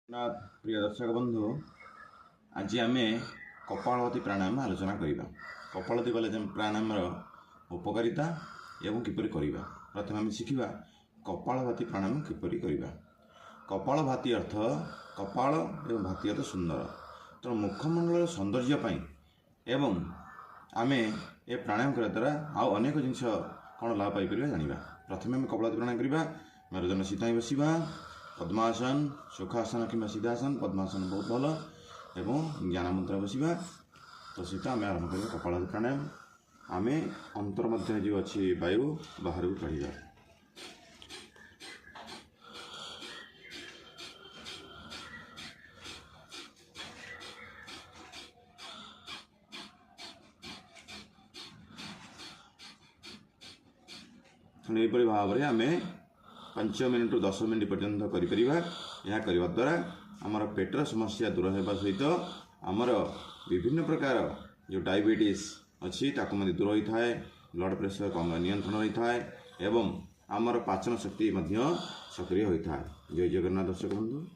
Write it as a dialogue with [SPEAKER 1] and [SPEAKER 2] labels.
[SPEAKER 1] प्रिय दर्शक बंधु आज आम कपालभाति प्राणायाम आलोचना करवा। कपालभाति कले प्राणायाम उपकारिता एवं किपर करवा। प्रथम आम शिखा कपालभाति प्राणायाम किपर करवा। कपालभाति अर्थ कपाल एवं भाति अर्थ सुंदर। तो मुखमंडल सौंदर्य एवं आम ए प्राणायाम करने द्वारा आउ अनेक जिनस कौन लाभ पाइपर जाना। प्रथम आम कपालभाति प्राणायाम करवा। मेरुदंड सीधा बसवा। पद्मासन सुखासन कि सीधासन पद्मासन बहुत भल एवं ज्ञान मुद्रा बसवा। तो सीता आम आरंभ कर कपालभाति प्राणायाम। आम अंतर मध्य जो अच्छी वायु बाहर को काढ़ा। यहपरी भाव में आम 5 मिनट रु 10 मिनट पर्यंत करने द्वारा आमर पेटर समस्या दूर होगा सहित आमर विभिन्न प्रकार जो डायबिटीज अच्छी ताकू दूर होता है। ब्लड प्रेशर कम नियंत्रण होता है एवं आमर पाचन शक्ति सक्रिय होता है। जय जगन्नाथ दर्शक बंधु।